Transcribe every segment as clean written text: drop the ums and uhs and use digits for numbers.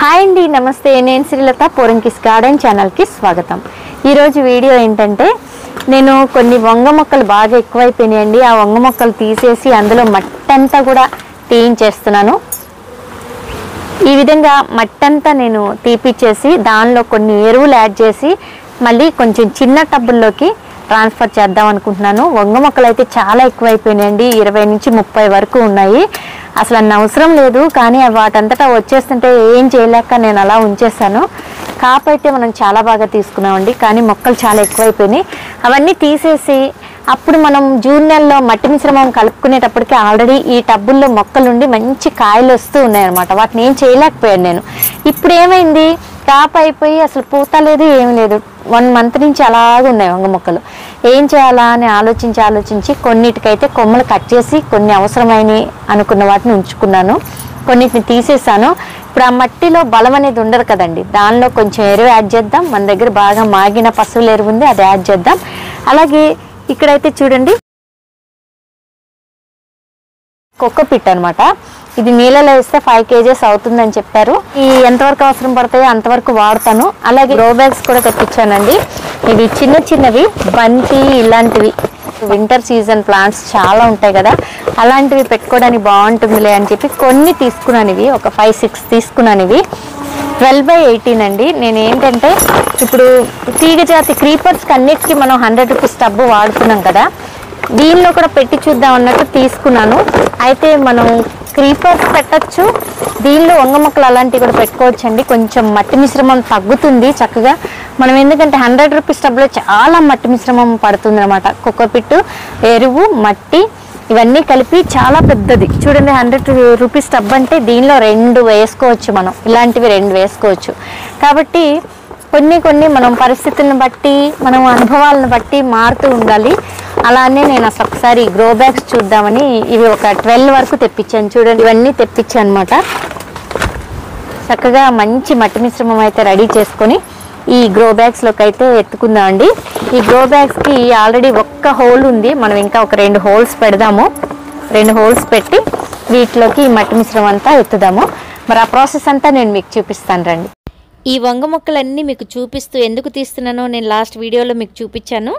Hi అండి, నమస్తే. నేను శ్రీలత, పోరంకిస్ గార్డెన్ ఛానల్కి స్వాగతం. ఈరోజు వీడియో ఏంటంటే, నేను కొన్ని వంగ మొక్కలు బాగా ఎక్కువైపోయినాయండి. ఆ వంగ మొక్కలు తీసేసి అందులో మట్టి అంతా కూడా తీయించేస్తున్నాను. ఈ విధంగా మట్టి అంతా నేను తీపిచ్చేసి దానిలో కొన్ని ఎరువులు యాడ్ చేసి మళ్ళీ కొంచెం చిన్న టబ్బుల్లోకి ట్రాన్స్ఫర్ చేద్దాం అనుకుంటున్నాను. వంగ మొక్కలు అయితే చాలా ఎక్కువైపోయినాయండి. 20 నుంచి 30 వరకు ఉన్నాయి. అసలు అన్న అవసరం లేదు, కానీ వాటంతటా వచ్చేస్తుంటే ఏం చేయలేక నేను అలా ఉంచేసాను. కాపు అయితే మనం చాలా బాగా తీసుకున్నామండి, కానీ మొక్కలు చాలా ఎక్కువైపోయినాయి. అవన్నీ తీసేసి అప్పుడు మనం జూన్ నెలలో మట్టి మిశ్రమం కలుపుకునేటప్పటికి ఆల్రెడీ ఈ టబ్బుల్లో మొక్కలుండి మంచి కాయలు వస్తూ ఉన్నాయన్నమాట. వాటిని ఏం చేయలేకపోయాను నేను. ఇప్పుడు ఏమైంది, కాపు అయిపోయి అసలు పూత లేదు, ఏమి లేదు. 1 మంత్ నుంచి అలాగే ఉన్నాయి వంగ మొక్కలు. ఏం చేయాలా అని ఆలోచించి కొన్నిటికైతే కొమ్మలు కట్ చేసి కొన్ని అవసరమైనవి అనుకున్న వాటిని ఉంచుకున్నాను, కొన్నిటిని తీసేసాను. ఇప్పుడు ఆ మట్టిలో బలం అనేది ఉండదు కదండి, దానిలో కొంచెం ఎరువు యాడ్ చేద్దాం. మన దగ్గర బాగా మాగిన పశువుల ఎరువు ఉంది, అది యాడ్ చేద్దాం. అలాగే ఇక్కడైతే చూడండి, కోకోపిట్ అనమాట. ఇది నీళ్ళలో వేస్తే 5 kgs అవుతుందని చెప్పారు. ఈ ఎంతవరకు అవసరం పడతాయో అంతవరకు వాడతాను. అలాగే గ్రో బ్యాగ్స్ కూడా తెప్పించానండి. ఇవి చిన్నవి బంతి ఇలాంటివి వింటర్ సీజన్ ప్లాంట్స్ చాలా ఉంటాయి కదా, అలాంటివి పెట్టుకోవడానికి బాగుంటుందిలే అని చెప్పి కొన్ని తీసుకున్నాను. ఇవి ఒక 5-6 తీసుకున్నాను. ఇవి 12x18 అండి. నేను ఏంటంటే ఇప్పుడు తీగ జాతి క్రీపర్స్కి అన్నిటికీ మనం 100 రూపీస్ టబ్బు వాడుతున్నాం కదా, దీనిలో కూడా పెట్టి చూద్దాం అన్నట్టు తీసుకున్నాను. అయితే మనం క్రీపర్స్ పెట్టచ్చు, దీనిలో వంగ మొక్కలు అలాంటివి కూడా పెట్టుకోవచ్చు అండి. కొంచెం మట్టి మిశ్రమం తగ్గుతుంది చక్కగా. మనం ఎందుకంటే 100 రూపీస్ టబ్లో చాలా మట్టి మిశ్రమం పడుతుంది అనమాట. కోకోపిట్, ఎరువు, మట్టి ఇవన్నీ కలిపి చాలా పెద్దది చూడండి. 100 రూపీస్ టబ్ అంటే దీనిలో 2 వేసుకోవచ్చు మనం. ఇలాంటివి 2 వేసుకోవచ్చు. కాబట్టి కొన్ని మనం పరిస్థితులను బట్టి, మనం అనుభవాలను బట్టి మారుతూ ఉండాలి. అలానే నేను అసలు ఒకసారి గ్రో బ్యాగ్స్ చూద్దామని ఇవి ఒక 12 వరకు తెప్పించాను. చూడండి, ఇవన్నీ తెప్పించాను అనమాట. చక్కగా మంచి మట్టి మిశ్రమం అయితే రెడీ చేసుకొని ఈ గ్రో బ్యాగ్స్లోకి అయితే ఎత్తుకుందామండి. ఈ గ్రో బ్యాగ్స్కి ఆల్రెడీ ఒక్క హోల్ ఉంది, మనం ఇంకా ఒక 2 హోల్స్ పెడదాము. 2 హోల్స్ పెట్టి వీటిలోకి ఈ మట్టి మిశ్రమం అంతా ఎత్తుదాము. మరి ఆ ప్రాసెస్ అంతా నేను మీకు చూపిస్తాను రండి. ఈ వంగ మొక్కలన్నీ మీకు చూపిస్తూ ఎందుకు తీస్తున్నానో నేను లాస్ట్ వీడియోలో మీకు చూపించాను.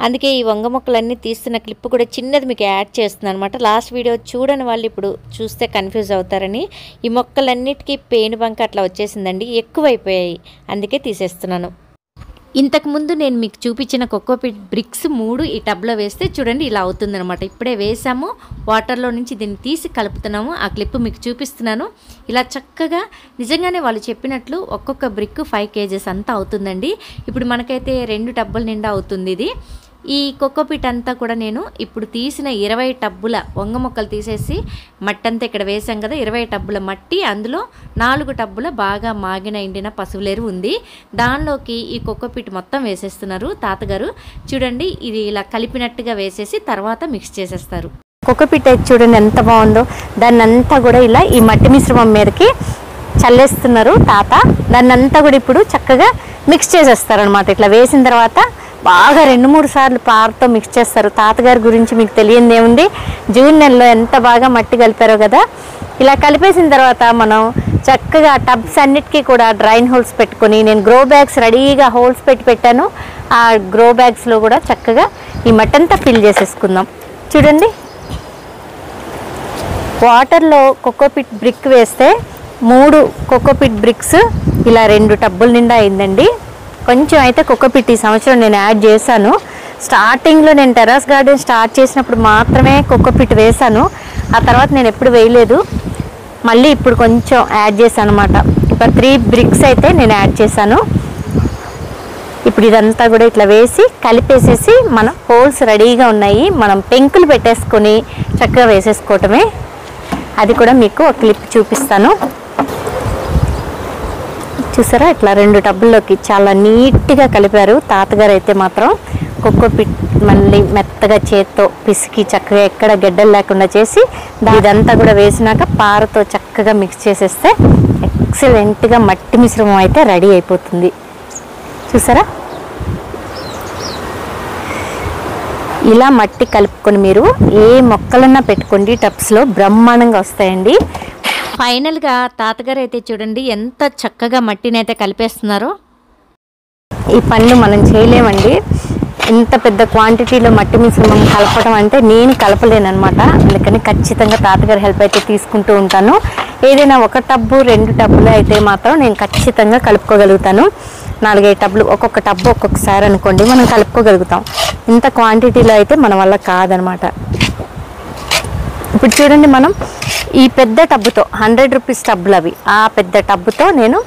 అందుకే ఈ వంగ మొక్కలన్నీ తీస్తున్న క్లిప్ కూడా చిన్నది మీకు యాడ్ చేస్తున్నాను అనమాట. లాస్ట్ వీడియో చూడని వాళ్ళు ఇప్పుడు చూస్తే కన్ఫ్యూజ్ అవుతారని. ఈ మొక్కలన్నిటికీ పేనుబంక అట్లా వచ్చేసిందండి, ఎక్కువైపోయాయి, అందుకే తీసేస్తున్నాను. ఇంతకుముందు నేను మీకు చూపించిన కోకోపిట్ బ్రిక్స్ 3 ఈ టబ్లో వేస్తే చూడండి ఇలా అవుతుందనమాట. ఇప్పుడే వేసాము, వాటర్లో నుంచి దీన్ని తీసి కలుపుతున్నాము. ఆ క్లిప్ మీకు చూపిస్తున్నాను. ఇలా చక్కగా నిజంగానే వాళ్ళు చెప్పినట్లు ఒక్కొక్క బ్రిక్ 5 kgs అంతా అవుతుందండి. ఇప్పుడు మనకైతే 2 టబ్బుల నిండా అవుతుంది ఇది. ఈ కోకోపిట్ అంతా కూడా నేను ఇప్పుడు తీసిన 20 టబ్బుల వంగ మొక్కలు తీసేసి మట్టి అంతా ఇక్కడ వేసాం కదా, 20 టబ్బుల మట్టి, అందులో 4 టబ్బుల బాగా మాగిన ఎండిన పశువులేరు ఉంది. దానిలోకి ఈ కోకోపిట్ మొత్తం వేసేస్తున్నారు తాతగారు. చూడండి, ఇది ఇలా కలిపినట్టుగా వేసేసి తర్వాత మిక్స్ చేసేస్తారు. కోకోపిట్ అయితే చూడండి ఎంత బాగుందో. దాన్ని అంతా కూడా ఇలా ఈ మట్టి మిశ్రమం మీదకి చల్లేస్తున్నారు తాత. దాన్ని అంతా కూడా ఇప్పుడు చక్కగా మిక్స్ చేసేస్తారు అనమాట. ఇట్లా వేసిన తర్వాత బాగా 2-3 సార్లు పారతో మిక్స్ చేస్తారు. తాతగారి గురించి మీకు తెలియంది ఏముంది, జూన్ నెలలో ఎంత బాగా మట్టి కలిపారో కదా. ఇలా కలిపేసిన తర్వాత మనం చక్కగా టబ్స్ అన్నిటికీ కూడా డ్రైన్ హోల్స్ పెట్టుకొని, నేను గ్రో బ్యాగ్స్ రెడీగా హోల్స్ పెట్టాను. ఆ గ్రో బ్యాగ్స్లో కూడా చక్కగా ఈ మట్టి అంతా ఫిల్ చేసేసుకుందాం. చూడండి, వాటర్లో కోకోపిట్ బ్రిక్ వేస్తే 3 కోకోపిట్ బ్రిక్స్ ఇలా 2 టబ్బుల నిండా అయిందండి. కొంచెం అయితే కోకోపిట్ ఈ సంవత్సరం నేను యాడ్ చేశాను. స్టార్టింగ్లో నేను టెర్రస్ గార్డెన్ స్టార్ట్ చేసినప్పుడు మాత్రమే కోకోపిట్ వేశాను. ఆ తర్వాత నేను ఎప్పుడు వేయలేదు. మళ్ళీ ఇప్పుడు కొంచెం యాడ్ చేశాను అనమాట. ఇప్పుడు 3 బ్రిక్స్ అయితే నేను యాడ్ చేశాను. ఇప్పుడు ఇదంతా కూడా ఇట్లా వేసి కలిపేసేసి మనం హోల్స్ రెడీగా ఉన్నాయి, మనం పెంకులు పెట్టేసుకొని చక్కగా వేసేసుకోవటమే. అది కూడా మీకు ఒక క్లిప్ చూపిస్తాను. చూసారా, ఇట్లా 2 టబ్బుల్లోకి చాలా నీట్గా కలిపారు తాతగారు. అయితే మాత్రం కోకోపిట్ మళ్ళీ మెత్తగా చేత్తో పిసికి చక్కగా ఎక్కడ గడ్డలు లేకుండా చేసి ఇదంతా కూడా వేసినాక పారతో చక్కగా మిక్స్ చేసేస్తే ఎక్సలెంట్గా మట్టి మిశ్రమం అయితే రెడీ అయిపోతుంది. చూసారా, ఇలా మట్టి కలుపుకొని మీరు ఏ మొక్కలన్నా పెట్టుకోండి, టబ్స్లో బ్రహ్మాండంగా వస్తాయండి. ఫైనల్గా తాతగారు అయితే చూడండి ఎంత చక్కగా మట్టిని అయితే కలిపేస్తున్నారో. ఈ పనులు మనం చేయలేమండి, ఇంత పెద్ద క్వాంటిటీలో మట్టి మిశ్రమం కలపడం అంటే నేను కలపలేనమాట. అందుకని ఖచ్చితంగా తాతగారి హెల్ప్ అయితే తీసుకుంటూ ఉంటాను. ఏదైనా ఒక టబ్బు 2 టబ్బులు అయితే మాత్రం నేను ఖచ్చితంగా కలుపుకోగలుగుతాను. 4-5 టబ్బులు, ఒక్కొక్క టబ్బు ఒక్కొక్కసారి అనుకోండి మనం కలుపుకోగలుగుతాం. ఇంత క్వాంటిటీలో అయితే మన వల్ల కాదనమాట. ఇప్పుడు చూడండి, మనం ఈ పెద్ద టబ్బుతో 100 రూపీస్ టబ్బులు అవి, ఆ పెద్ద టబ్బుతో నేను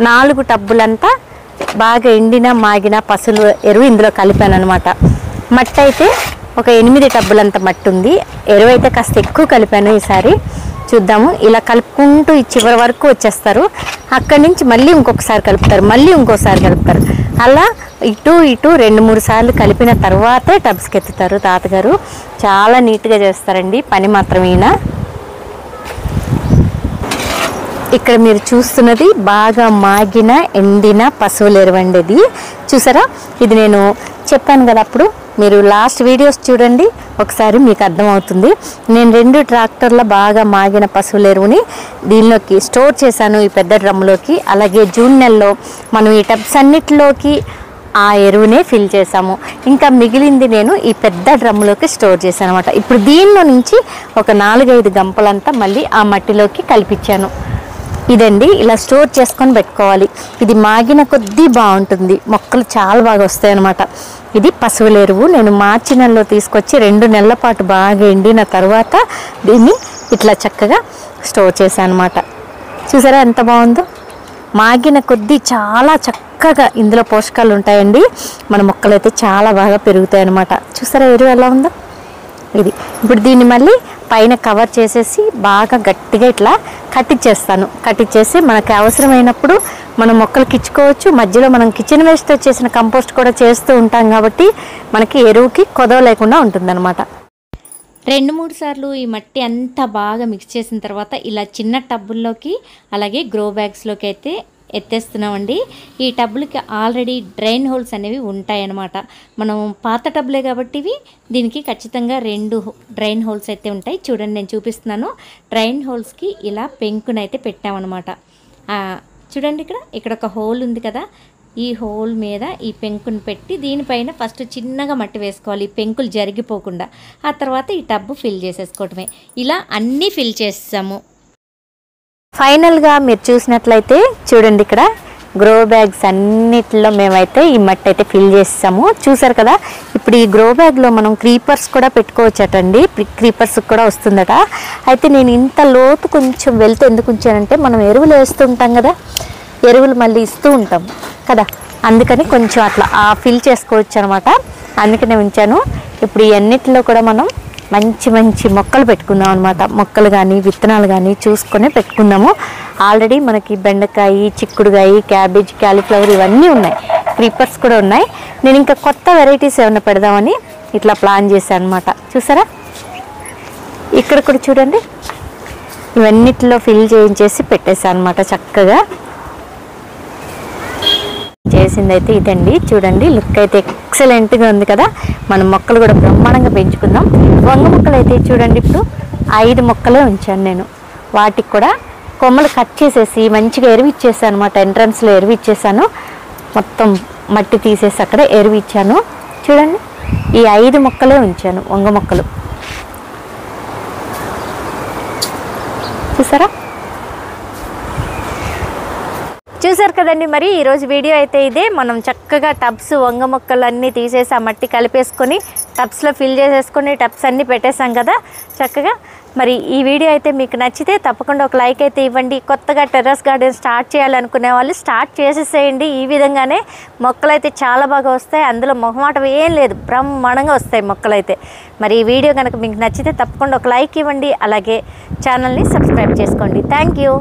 4 టబ్బులంతా బాగా ఎండిన మాగిన పసులు ఎరువు ఇందులో కలిపాను అనమాట. మట్టి అయితే ఒక 8 టబ్బులంత మట్టి ఉంది. ఎరువు అయితే కాస్త ఎక్కువ కలిపాను ఈసారి. చూద్దాము. ఇలా కలుపుకుంటూ ఈ చివరి వరకు వచ్చేస్తారు. అక్కడి నుంచి మళ్ళీ ఇంకొకసారి కలుపుతారు, మళ్ళీ ఇంకోసారి కలుపుతారు. అలా ఇటు 2-3 సార్లు కలిపిన తర్వాతే టబ్స్కి ఎత్తుతారు తాతగారు. చాలా నీట్గా చేస్తారండి పని మాత్రం ఈయన. ఇక్కడ మీరు చూస్తున్నది బాగా మాగిన ఎండిన పశువుల ఎరువండి. ఇది చూసారా, ఇది నేను చెప్పాను కదా అప్పుడు, మీరు లాస్ట్ వీడియోస్ చూడండి ఒకసారి మీకు అర్థమవుతుంది. నేను 2 ట్రాక్టర్ల బాగా మాగిన పశువుల ఎరువుని దీనిలోకి స్టోర్ చేశాను, ఈ పెద్ద డ్రమ్లోకి. అలాగే జూన్ నెలలో మనం ఈ టబ్స్ అన్నిటిలోకి ఆ ఎరువునే ఫిల్ చేసాము. ఇంకా మిగిలింది నేను ఈ పెద్ద డ్రమ్లోకి స్టోర్ చేశాను అనమాట. ఇప్పుడు దీనిలో నుంచి ఒక 4-5 గంపలంతా మళ్ళీ ఆ మట్టిలోకి కలిపించాను. ఇదండి, ఇలా స్టోర్ చేసుకొని పెట్టుకోవాలి. ఇది మాగిన కొద్దీ బాగుంటుంది, మొక్కలు చాలా బాగా వస్తాయి అన్నమాట. ఇది పశువుల ఎరువు నేను మార్చి నెలలో తీసుకొచ్చి 2 నెలల పాటు బాగా ఎండిన తర్వాత దీన్ని ఇట్లా చక్కగా స్టోర్ చేశాను అనమాట. చూసారా ఎంత బాగుందో. మాగిన కొద్దీ చాలా చక్కగా ఇందులో పోషకాలు ఉంటాయండి. మన మొక్కలు అయితే చాలా బాగా పెరుగుతాయి అన్నమాట. చూసారా ఎరువు ఎలా ఉందో. ఇది ఇప్పుడు దీన్ని మళ్ళీ పైన కవర్ చేసేసి బాగా గట్టిగా ఇట్లా కట్టించేస్తాను. కట్టించేసి మనకు అవసరమైనప్పుడు మనం మొక్కలకి ఇచ్చుకోవచ్చు. మధ్యలో మనం కిచెన్ వేస్ట్తో చేసిన కంపోస్ట్ కూడా చేస్తూ ఉంటాం కాబట్టి మనకి ఎరువుకి కొదవ లేకుండా ఉంటుందన్నమాట. 2-3 సార్లు ఈ మట్టి అంతా బాగా మిక్స్ చేసిన తర్వాత ఇలా చిన్న టబ్బుల్లోకి అలాగే గ్రో బ్యాగ్స్లోకి అయితే ఎత్తేస్తున్నామండి. ఈ టబ్బులకి ఆల్రెడీ డ్రైన్ హోల్స్ అనేవి ఉంటాయన్నమాట. మనం పాత టబ్బులే కాబట్టి ఇవి దీనికి ఖచ్చితంగా 2 డ్రైన్ హోల్స్ అయితే ఉంటాయి. చూడండి నేను చూపిస్తున్నాను. డ్రైన్ హోల్స్కి ఇలా పెంకునైతే పెట్టామన్నమాట. చూడండి ఇక్కడ ఒక హోల్ ఉంది కదా, ఈ హోల్ మీద ఈ పెంకుని పెట్టి దీనిపైన ఫస్ట్ చిన్నగా మట్టి వేసుకోవాలి, ఈ పెంకులు జరిగిపోకుండా. ఆ తర్వాత ఈ టబ్బు ఫిల్ చేసేసుకోవటమే. ఇలా అన్నీ ఫిల్ చేసాము. ఫైనల్గా మీరు చూసినట్లయితే చూడండి, ఇక్కడ గ్రో బ్యాగ్స్ అన్నిటిలో మేమైతే ఈ మట్టి అయితే ఫిల్ చేసాము. చూసారు కదా. ఇప్పుడు ఈ గ్రో బ్యాగ్లో మనం క్రీపర్స్ కూడా పెట్టుకోవచ్చటండి, క్రీపర్స్ కూడా వస్తుందట. అయితే నేను ఇంత లోతు కొంచెం వెళ్తే ఎందుకు ఉంచానంటే, మనం ఎరువులు వేస్తుంటాం కదా, ఎరువులు మళ్ళీ ఇస్తూ ఉంటాం కదా, అందుకని కొంచెం అట్లా ఫిల్ చేసుకోవచ్చు అనమాట. అందుకనే ఉంచాను. ఇప్పుడు ఈ అన్నిటిలో కూడా మనం మంచి మంచి మొక్కలు పెట్టుకుందాం అనమాట. మొక్కలు కానీ విత్తనాలు కానీ చూసుకొని పెట్టుకుందాము. ఆల్రెడీ మనకి బెండకాయ, చిక్కుడుకాయ, క్యాబేజ్, క్యాలీఫ్లవర్ ఇవన్నీ ఉన్నాయి, క్రీపర్స్ కూడా ఉన్నాయి. నేను ఇంకా కొత్త వెరైటీస్ ఏమైనా పెడదామని ఇట్లా ప్లాన్ చేశాను అనమాట. చూసారా ఇక్కడ కూడా చూడండి, ఇవన్నిటిలో ఫిల్ చేయించేసి పెట్టేశాను అనమాట. చక్కగా చేసిందైతే ఇదండి. చూడండి లుక్ అయితే ఎక్సలెంట్గా ఉంది కదా. మనం మొక్కలు కూడా బ్రహ్మాండంగా పెంచుకుందాం. వంగ మొక్కలు అయితే చూడండి, ఇప్పుడు 5 మొక్కలే ఉంచాను నేను. వాటికి కూడా కొమ్మలు కట్ చేసేసి మంచిగా ఎరువు ఇచ్చేసాను అనమాట. ఎంట్రన్స్లో ఎరువు ఇచ్చేసాను, మొత్తం మట్టి తీసేసి అక్కడ ఎరువు ఇచ్చాను. చూడండి ఈ 5 మొక్కలే ఉంచాను, వంగ మొక్కలు. చూసారా. చూసారు కదండి. మరి ఈరోజు వీడియో అయితే ఇదే. మనం చక్కగా టబ్స్ వంగ మొక్కలు అన్నీ తీసేసి ఆ మట్టి కలిపేసుకొని టబ్స్లో ఫిల్ చేసేసుకొని టబ్స్ అన్నీ పెట్టేసాం కదా చక్కగా. మరి ఈ వీడియో అయితే మీకు నచ్చితే తప్పకుండా ఒక లైక్ అయితే ఇవ్వండి. కొత్తగా టెర్రస్ గార్డెన్ స్టార్ట్ చేయాలనుకునే వాళ్ళు స్టార్ట్ చేసేసేయండి. ఈ విధంగానే మొక్కలు అయితే చాలా బాగా వస్తాయి, అందులో మొహమాటం ఏం లేదు, బ్రహ్మాండంగా వస్తాయి మొక్కలు అయితే. మరి ఈ వీడియో కనుక మీకు నచ్చితే తప్పకుండా ఒక లైక్ ఇవ్వండి, అలాగే ఛానల్ని సబ్స్క్రైబ్ చేసుకోండి. Thank you.